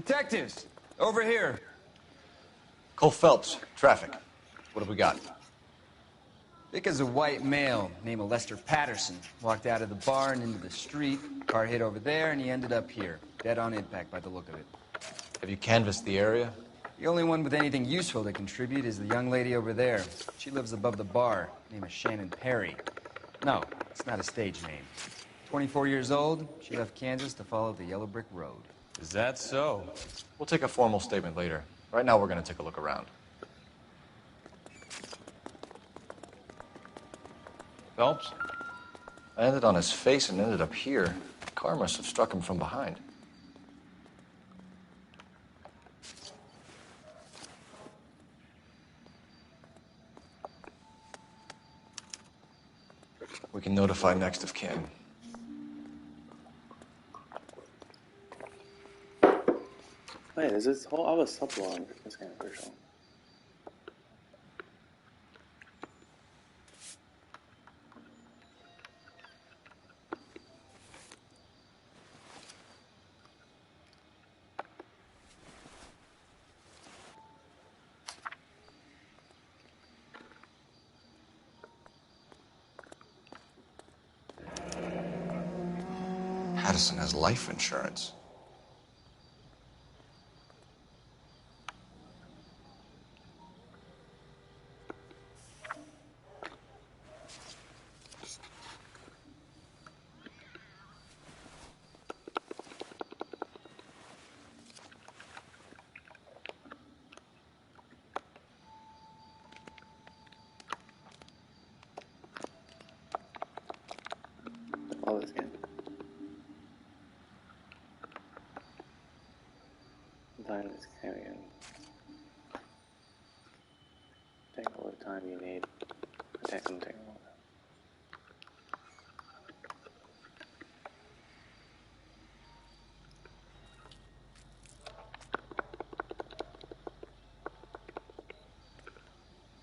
Detectives, over here. Cole Phelps, traffic. What have we got? Vic is a white male named Lester Patterson. Walked out of the bar and into the street. Car hit over there, and he ended up here. Dead on impact by the look of it. Have you canvassed the area? The only one with anything useful to contribute is the young lady over there. She lives above the bar. Name is Shannon Perry. No, it's not a stage name. 24 years old, she left Kansas to follow the Yellow Brick Road. Is that so? We'll take a formal statement later. Right now, we're going to take a look around. Phelps? I landed on his face and ended up here. The car must have struck him from behind. We can notify next of kin. Wait, is this whole other sublog this kind of version? Patterson has life insurance. All this game. Time is carrying. Take all the time you need. Take them, take them.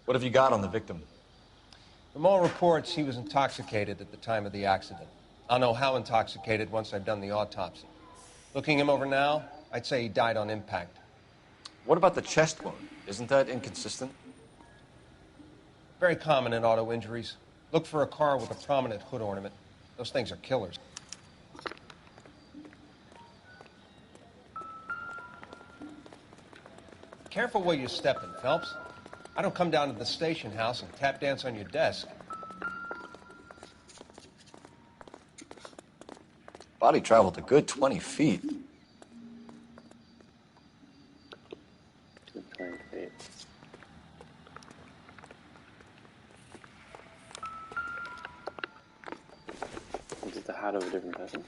What have you got on the victim? From all reports, he was intoxicated at the time of the accident. I'll know how intoxicated once I've done the autopsy. Looking him over now, I'd say he died on impact. What about the chest wound? Isn't that inconsistent? Very common in auto injuries. Look for a car with a prominent hood ornament. Those things are killers. Careful where you're stepping, Phelps. I don't come down to the station house and tap dance on your desk. Body traveled a good 20 feet. Good 20 feet. Is it the hat of a different person?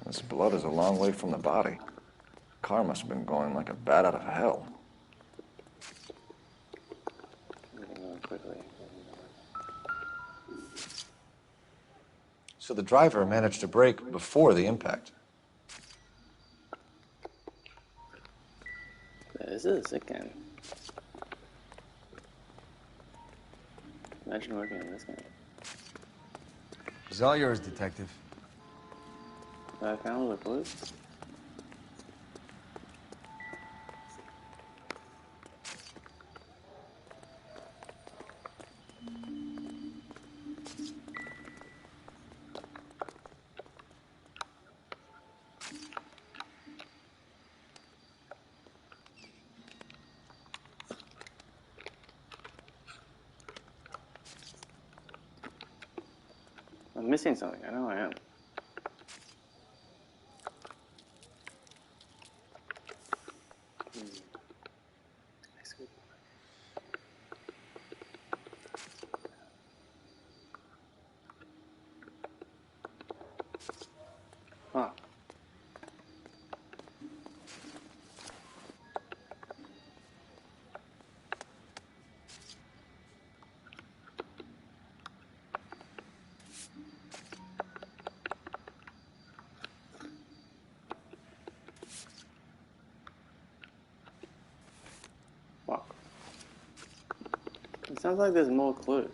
This blood is a long way from the body. Car must have been going like a bat out of hell. Moving on quickly. So the driver managed to brake before the impact. This is a sick game. Imagine working on this game. It's all yours, Detective. I found the clues. I'm missing something. I know I am. Huh. Sounds like there's more clues.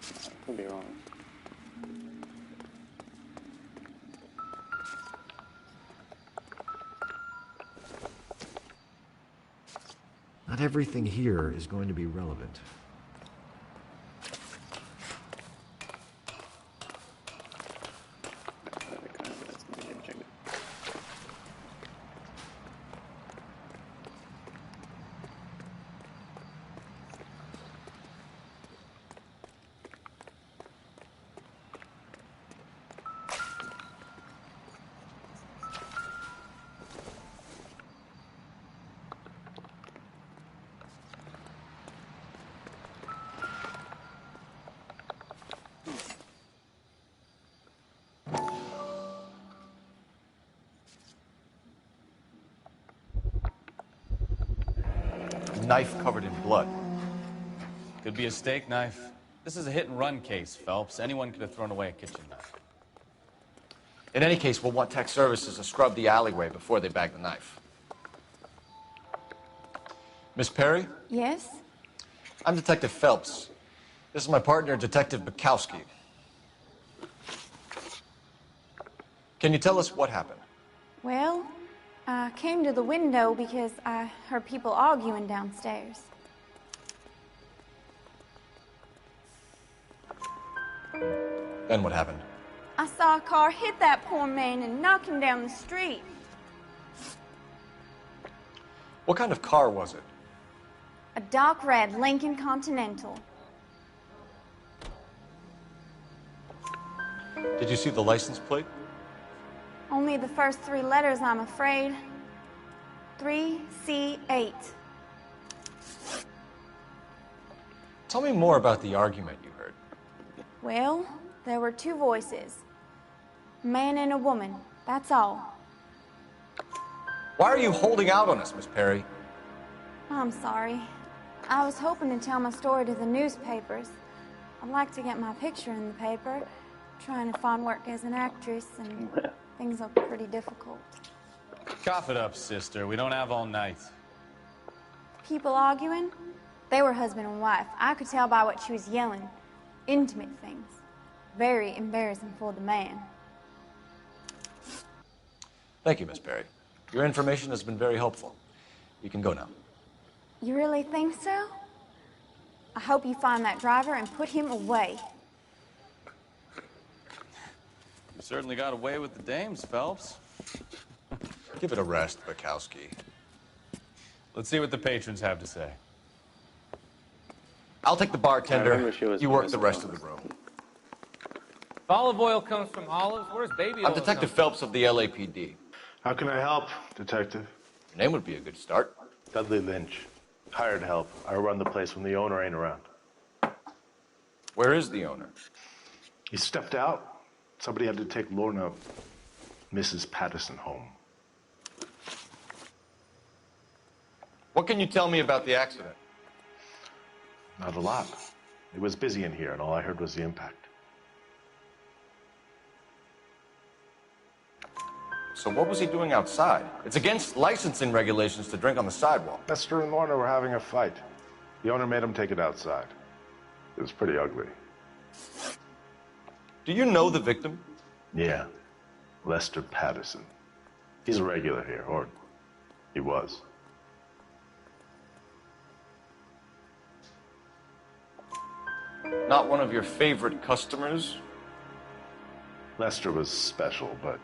I could be wrong. Not everything here is going to be relevant. Knife covered in blood. Could be a steak knife. This is a hit-and-run case, Phelps. Anyone could have thrown away a kitchen knife. In any case, we'll want tech services to scrub the alleyway before they bag the knife. Miss Perry? Yes? I'm Detective Phelps. This is my partner, Detective Bukowski. Can you tell us what happened? Well, I came to the window because I heard people arguing downstairs. Then what happened? I saw a car hit that poor man and knock him down the street. What kind of car was it? A dark red Lincoln Continental. Did you see the license plate? Only the first three letters, I'm afraid. 3C8. Tell me more about the argument you heard. Well, there were two voices. A man and a woman, that's all. Why are you holding out on us, Miss Perry? I'm sorry. I was hoping to tell my story to the newspapers. I'd like to get my picture in the paper. Trying to find work as an actress, and things look pretty difficult. Cough it up, sister. We don't have all night. People arguing? They were husband and wife. I could tell by what she was yelling. Intimate things. Very embarrassing for the man. Thank you, Miss Perry. Your information has been very helpful. You can go now. You really think so? I hope you find that driver and put him away. You certainly got away with the dames, Phelps. Give it a rest, Bukowski. Let's see what the patrons have to say. I'll take the I bartender. remember she was You work the pissed rest off. of the room. If olive oil comes from olives, where's baby oil? I'm Detective Phelps of the LAPD. How can I help, Detective? Your name would be a good start. Dudley Lynch. Hired help. I run the place when the owner ain't around. Where is the owner? He stepped out. Somebody had to take Lorna, Mrs. Patterson, home. What can you tell me about the accident? Not a lot. It was busy in here, and all I heard was the impact. So what was he doing outside? It's against licensing regulations to drink on the sidewalk. Lester and Lorna were having a fight. The owner made him take it outside. It was pretty ugly. Do you know the victim? Yeah. Lester Patterson. He's a regular here, or he was. Not one of your favorite customers? Lester was special, but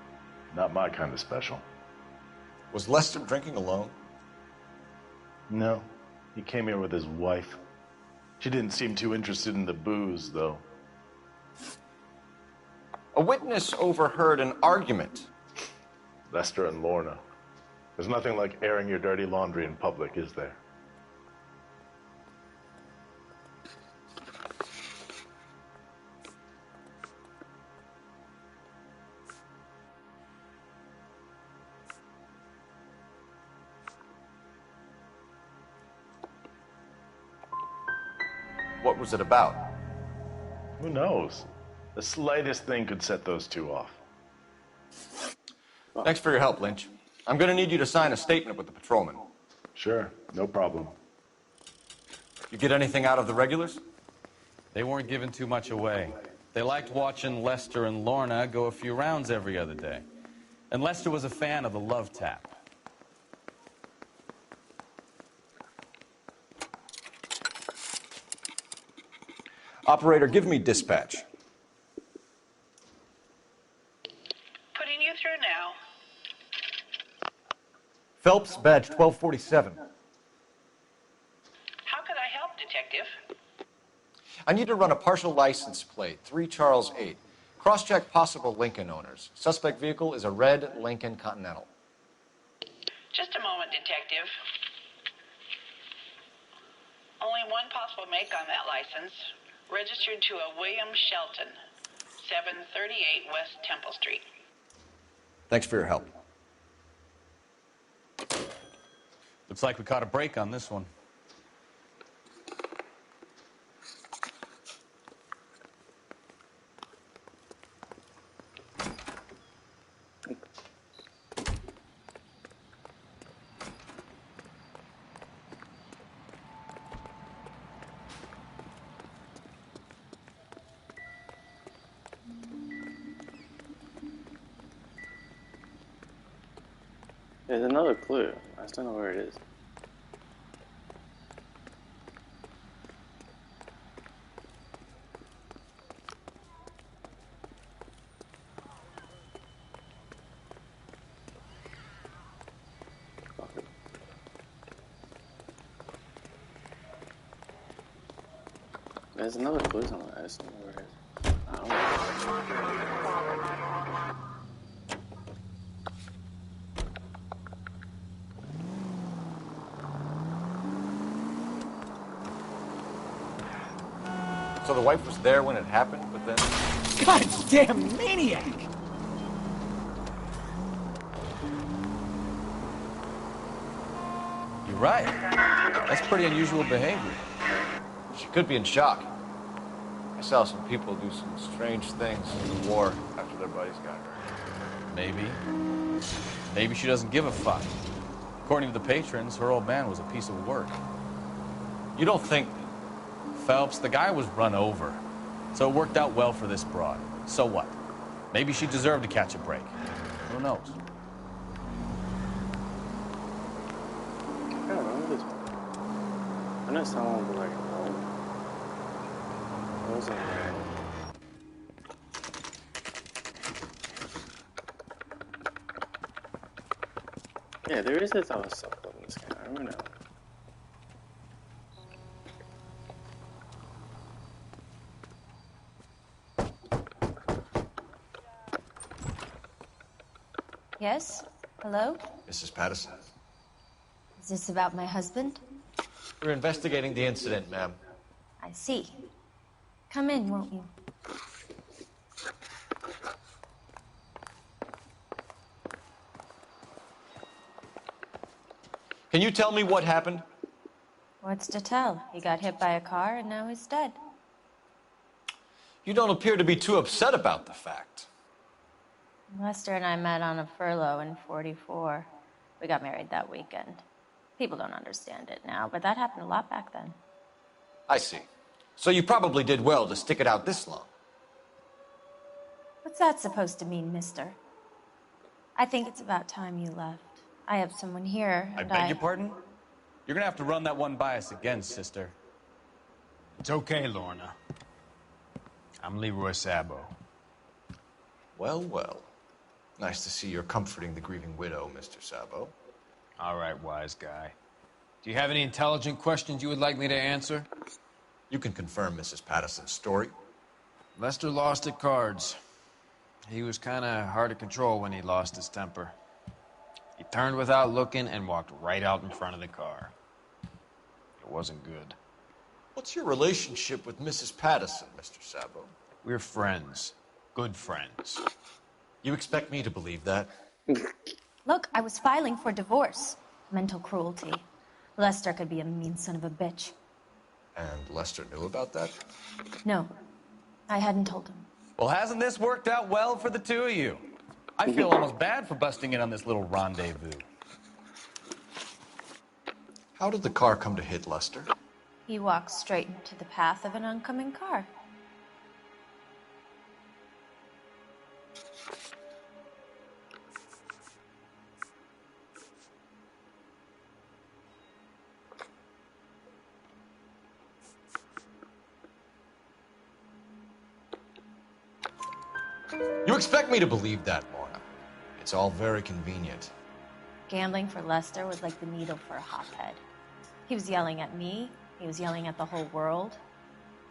not my kind of special. Was Lester drinking alone? No. He came here with his wife. She didn't seem too interested in the booze, though. A witness overheard an argument. Lester and Lorna. There's nothing like airing your dirty laundry in public, is there? What was it about? Who knows? The slightest thing could set those two off. Thanks for your help, Lynch. I'm going to need you to sign a statement with the patrolman. Sure, no problem. You get anything out of the regulars? They weren't giving too much away. They liked watching Lester and Lorna go a few rounds every other day. And Lester was a fan of the love tap. Operator, give me dispatch. Putting you through now. Phelps, badge 1247. How could I help, Detective? I need to run a partial license plate, 3 Charles 8. Cross-check possible Lincoln owners. Suspect vehicle is a red Lincoln Continental. Just a moment, Detective. Only one possible make on that license. Registered to a William Shelton, 738 West Temple Street. Thanks for your help. Looks like we caught a break on this one. There's another clue. I just don't know where it is. There's another clue somewhere. I just don't know where it is. I don't know. So the wife was there when it happened, but then... Goddamn maniac! You're right. That's pretty unusual behavior. She could be in shock. I saw some people do some strange things in the war after their buddies got hurt. Maybe. Maybe she doesn't give a fuck. According to the patrons, her old man was a piece of work. You don't think... Phelps, the guy was run over. So it worked out well for this broad. So what? Maybe she deserved to catch a break. Who knows? I don't remember this one. I know someone was like, what was it? Yeah, there is this other stuff in this game. I remember now. Yes? Hello? Mrs. Patterson. Is this about my husband? We're investigating the incident, ma'am. I see. Come in, won't you? Can you tell me what happened? What's to tell? He got hit by a car and now he's dead. You don't appear to be too upset about the fact. Lester and I met on a furlough in '44. We got married that weekend. People don't understand it now, but that happened a lot back then. I see. So you probably did well to stick it out this long. What's that supposed to mean, mister? I think it's about time you left. I have someone here, I and beg your pardon? You're gonna have to run that one by us again, sister. It's okay, Lorna. I'm Leroy Sabo. Well, well. Nice to see you're comforting the grieving widow, Mr. Sabo. All right, wise guy. Do you have any intelligent questions you would like me to answer? You can confirm Mrs. Patterson's story. Lester lost at cards. He was kind of hard to control when he lost his temper. He turned without looking and walked right out in front of the car. It wasn't good. What's your relationship with Mrs. Patterson, Mr. Sabo? We're friends. Good friends. You expect me to believe that? Look, I was filing for divorce. Mental cruelty. Lester could be a mean son of a bitch. And Lester knew about that? No, I hadn't told him. Well, hasn't this worked out well for the two of you? I feel almost bad for busting in on this little rendezvous. How did the car come to hit Lester? He walked straight into the path of an oncoming car. You expect me to believe that, Lorna? It's all very convenient. Gambling for Lester was like the needle for a hotbed. He was yelling at me. He was yelling at the whole world.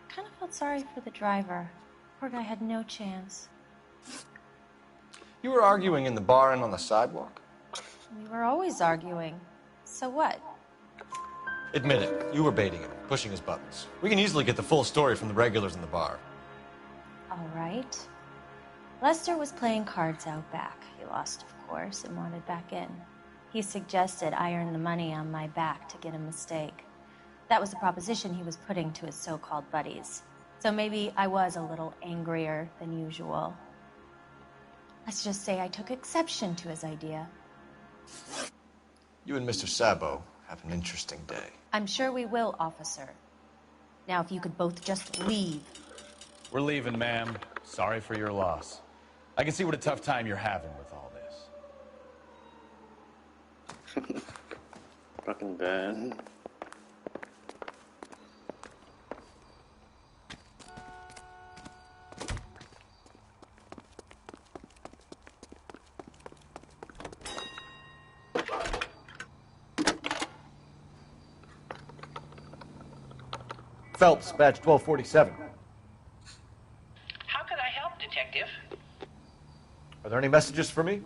I kind of felt sorry for the driver. Poor guy had no chance. You were arguing in the bar and on the sidewalk? We were always arguing. So what? Admit it, you were baiting him, pushing his buttons. We can easily get the full story from the regulars in the bar. All right. Lester was playing cards out back. He lost, of course, and wanted back in. He suggested I earn the money on my back to get a mistake. That was the proposition he was putting to his so-called buddies. So maybe I was a little angrier than usual. Let's just say I took exception to his idea. You and Mr. Sabo have an interesting day. I'm sure we will, officer. Now, if you could both just leave. We're leaving, ma'am. Sorry for your loss. I can see what a tough time you're having with all this. Fucking bad. Phelps, badge 1247. How could I help, Detective? Are there any messages for me?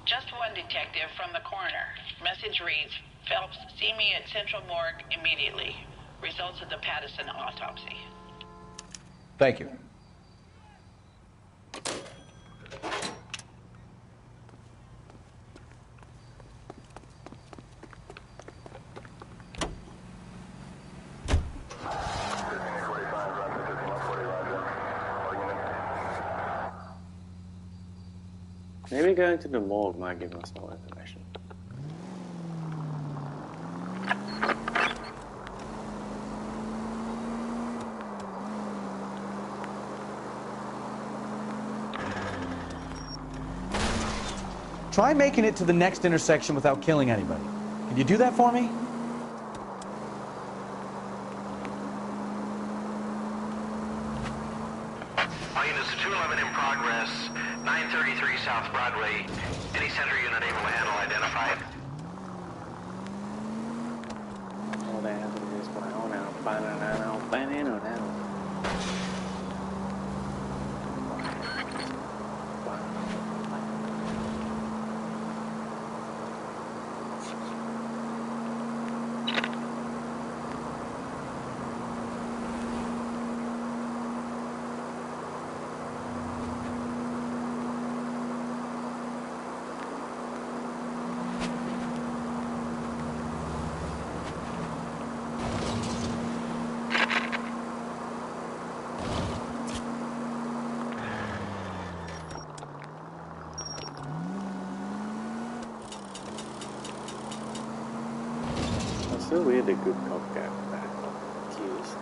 Just one detective from the coroner. Message reads, Phelps, see me at Central Morgue immediately. Results of the Pattison autopsy. Thank you. Maybe going to the morgue might give us more information. Try making it to the next intersection without killing anybody. Can you do that for me? All units 211 in progress, 933 South Broadway. Any center unit able to handle identified? Oh, they have to do this going on now. It's so weird the good cop guy back accused.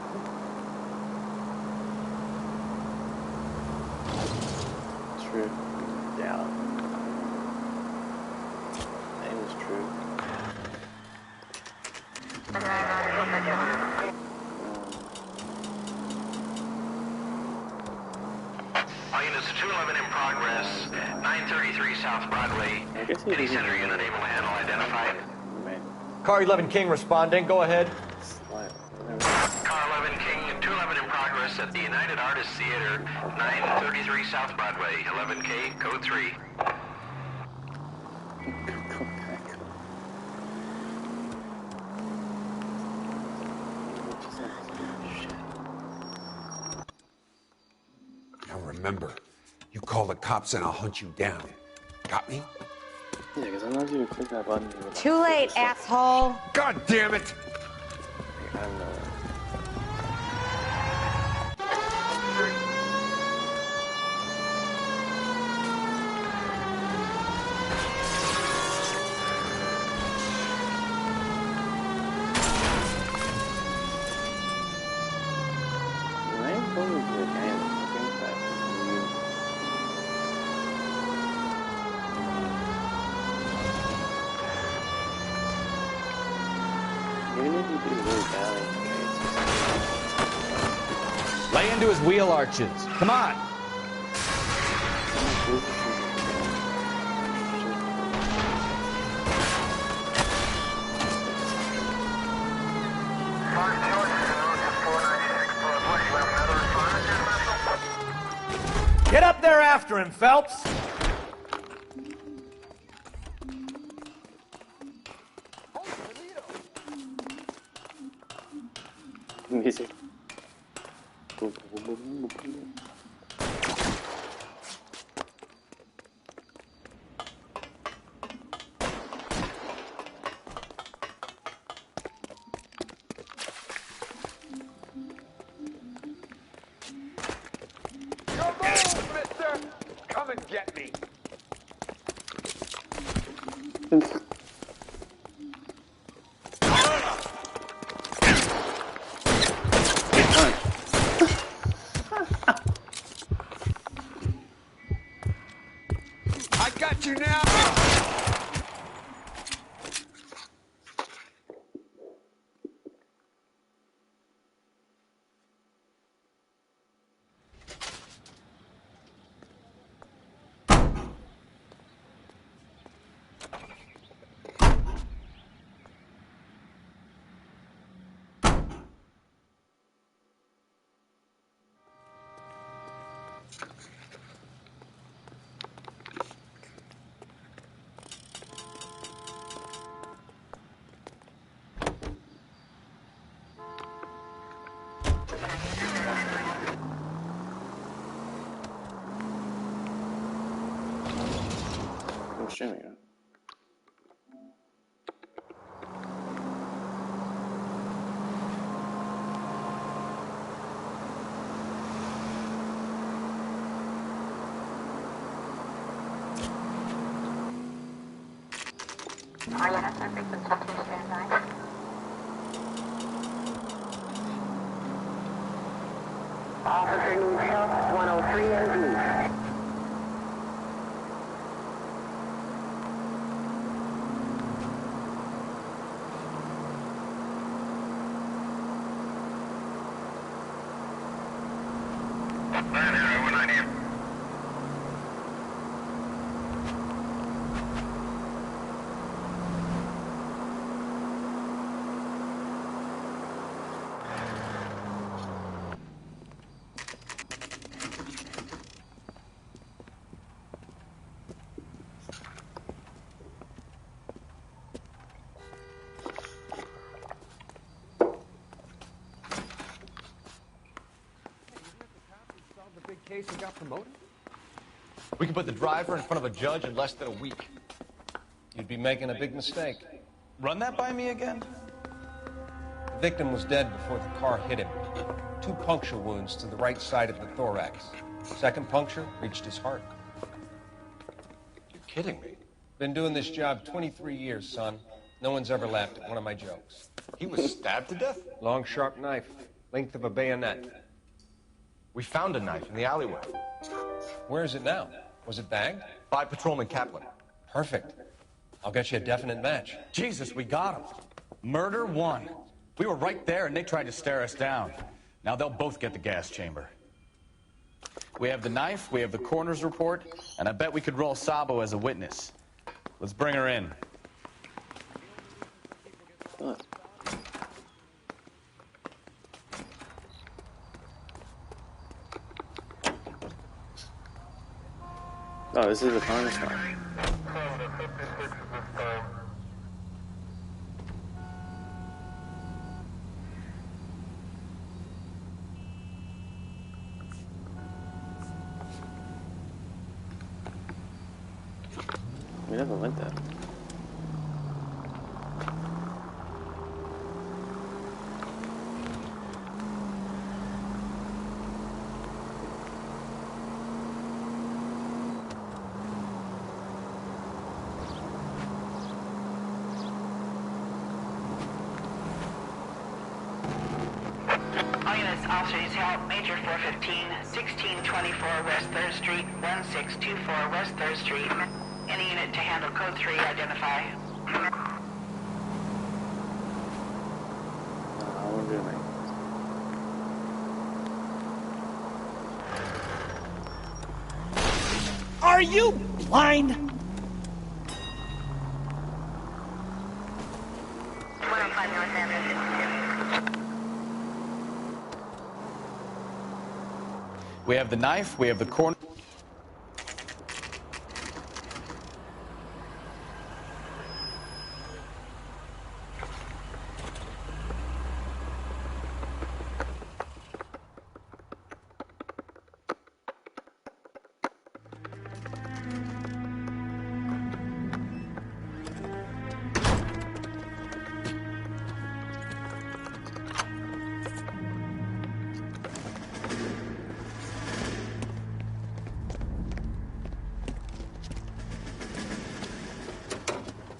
True. Yeah. It was true. All units 211 in progress, 933 South Broadway. Any center unit able to handle identified? Car 11 King responding. Go ahead. Car 11 King, 211 in progress at the United Artists Theater, 933 South Broadway, 11K, code 3. Now remember, you call the cops and I'll hunt you down. Got me? Yeah, because sometimes you click that button. Too late, asshole. God damn it! I don't know. Even if you do really badly, Lay into his wheel arches. Come on. Get up there after him, Phelps. Music. Come and get me. I got you now. I'm streaming it. Officer needs help, 103 NV. Case and got promoted? We can put the driver in front of a judge in less than a week. You'd be making a big mistake. Run that by me again? The victim was dead before the car hit him. 2 puncture wounds to the right side of the thorax. Second puncture reached his heart. You're kidding me. Been doing this job 23 years, son. No one's ever laughed at one of my jokes. He was stabbed to death? Long, sharp knife. Length of a bayonet. We found a knife in the alleyway. Where is it now? Was it bagged? By Patrolman Kaplan. Perfect. I'll get you a definite match. Jesus, we got him. Murder 1. We were right there and they tried to stare us down. Now they'll both get the gas chamber. We have the knife, we have the coroner's report, and I bet we could roll Sabo as a witness. Let's bring her in. Oh, this is the coroner's car. We never went there. All units, officers help. Major 415, 1624 West 3rd Street, 1624 West 3rd Street. Any unit to handle code 3, identify. good, man. Are you blind? We have the knife, we have the corner.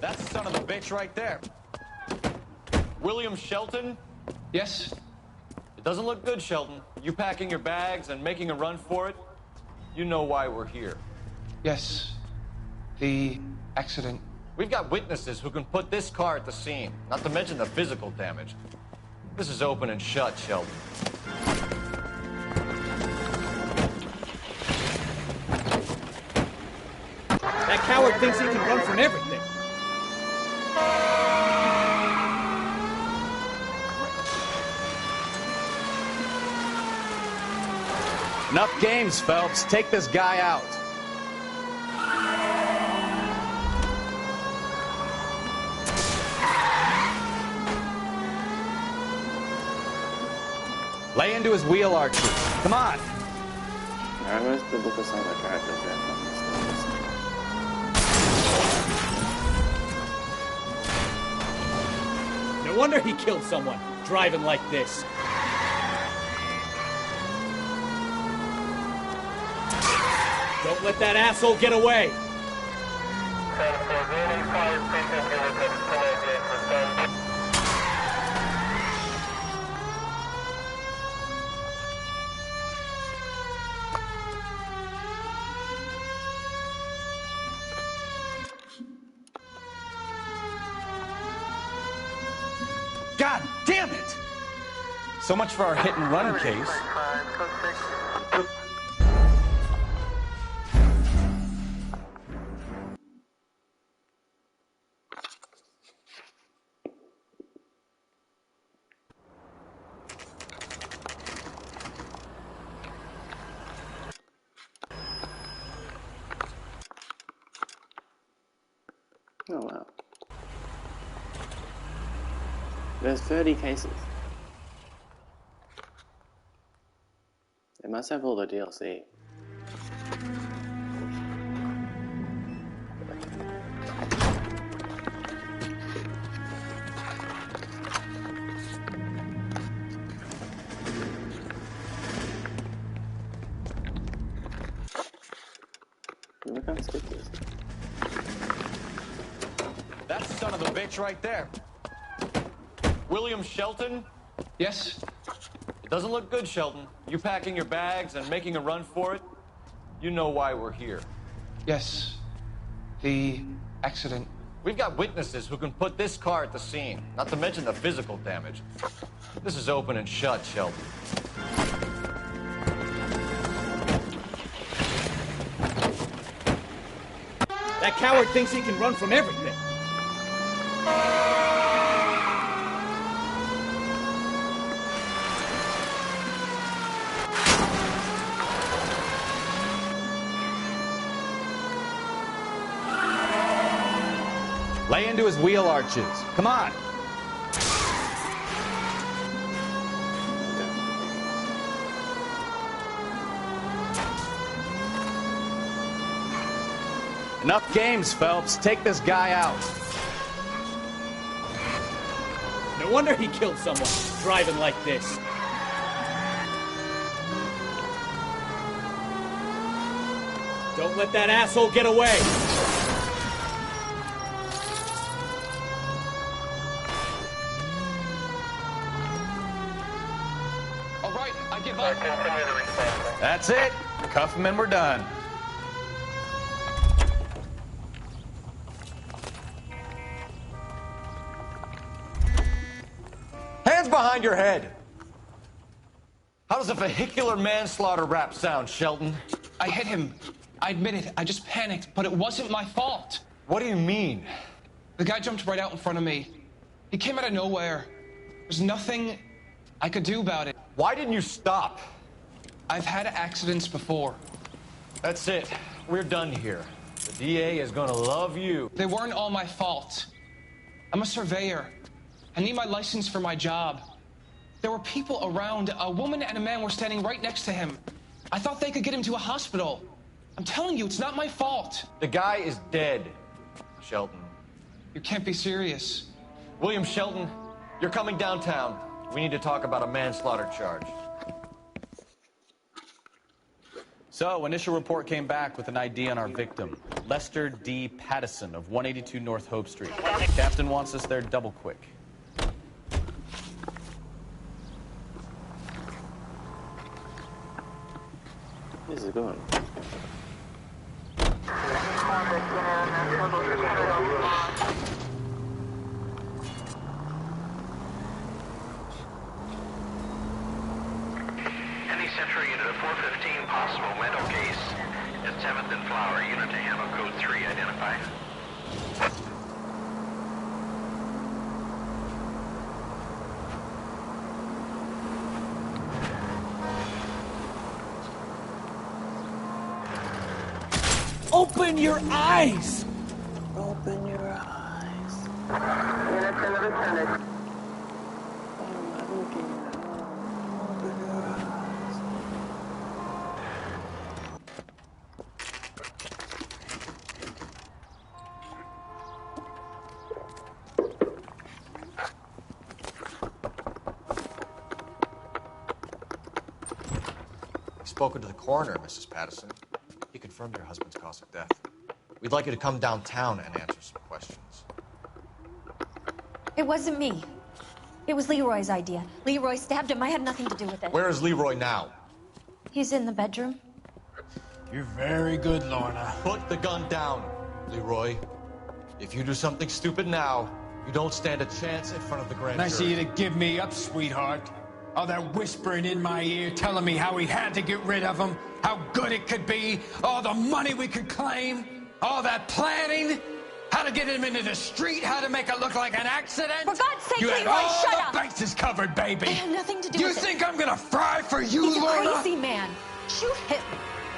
That's the son of a bitch right there. William Shelton? Yes? It doesn't look good, Shelton. You packing your bags and making a run for it? You know why we're here. Yes. The accident. We've got witnesses who can put this car at the scene, not to mention the physical damage. This is open and shut, Shelton. That coward thinks he can run from everything. Enough games, Phelps. Take this guy out. Lay into his wheel arches. Come on. Alright, where's the book of some of the characters at? No wonder he killed someone, driving like this. Don't let that asshole get away! God damn it! So much for our hit and run case. Oh wow. There's 30 cases. They must have all the DLC. We can't skip this. That son of a bitch right there. William Shelton? Yes? It doesn't look good, Shelton. You packing your bags and making a run for it? You know why we're here. Yes. The accident. We've got witnesses who can put this car at the scene, not to mention the physical damage. This is open and shut, Shelton. That coward thinks he can run from everything. Lay into his wheel arches. Come on. Enough games, Phelps. Take this guy out. No wonder he killed someone, driving like this. Don't let that asshole get away! All right, I give up. That's it. Cuff him and we're done. Hands Hands behind your head! How does a vehicular manslaughter rap sound, Shelton? I hit him. I admit it. I just panicked, but it wasn't my fault. What do you mean? The guy jumped right out in front of me. He came out of nowhere. There's nothing I could do about it. Why didn't you stop? I've had accidents before. That's it. We're done here. The DA is gonna love you. They weren't all my fault. I'm a surveyor. I need my license for my job. There were people around. A woman and a man were standing right next to him. I thought they could get him to a hospital. I'm telling you, it's not my fault. The guy is dead, Shelton. You can't be serious. William Shelton, you're coming downtown. We need to talk about a manslaughter charge. So, initial report came back with an ID on our victim, Lester D. Pattison of 182 North Hope Street. Captain wants us there double quick. Where's it going? Any Central Unit of 415, possible mental case at 7th and Flower. Unit to handle code 3, identify. Open your eyes! Open your eyes. Unit 10 of attendant. Open your eyes. I've spoken to the coroner, Mrs. Pattison. He confirmed your husband's cause of death. We'd like you to come downtown and answer some questions. It wasn't me. It was Leroy's idea. Leroy stabbed him. I had nothing to do with it. Where is Leroy now? He's in the bedroom. You're very good, Lorna. Put the gun down, Leroy. If you do something stupid now, you don't stand a chance in front of the grand Nice of jury. you to give me up, sweetheart. All that whispering in my ear, telling me how we had to get rid of him, how good it could be, all the money we could claim, all that planning, how to get him into the street, how to make it look like an accident. For God's sake, you had Leroy, all shut the up. bases covered, baby. I had nothing to do You with it. think I'm gonna fry for you, He's a Lorna? crazy man. Shoot him.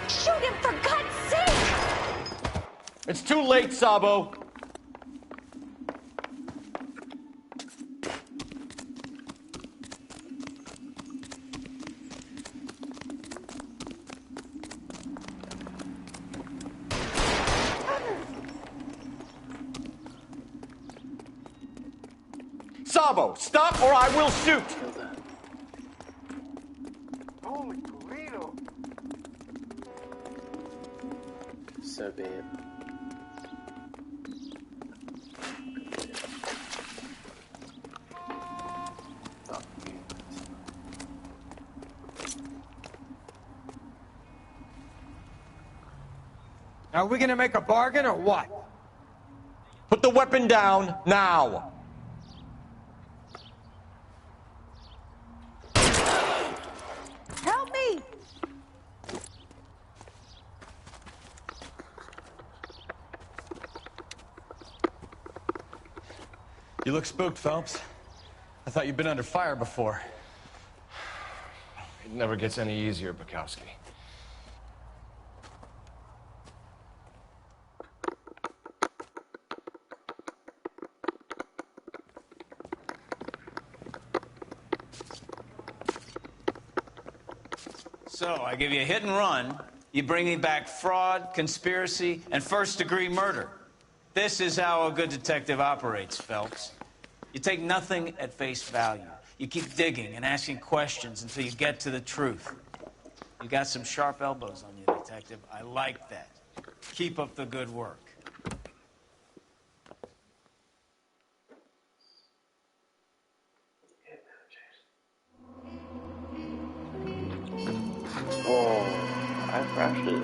Shoot him, for God's sake. It's too late, Sabo. Sabo, stop or I will shoot! Holy Toledo! So bad. Now, are we gonna make a bargain or what? Put the weapon down now! Help me! You look spooked, Phelps. I thought you'd been under fire before. It never gets any easier, Bukowski. So, I give you a hit and run. You bring me back fraud, conspiracy, and first-degree murder. This is how a good detective operates, Phelps. You take nothing at face value. You keep digging and asking questions until you get to the truth. You got some sharp elbows on you, detective. I like that. Keep up the good work. Oh, I crashed it.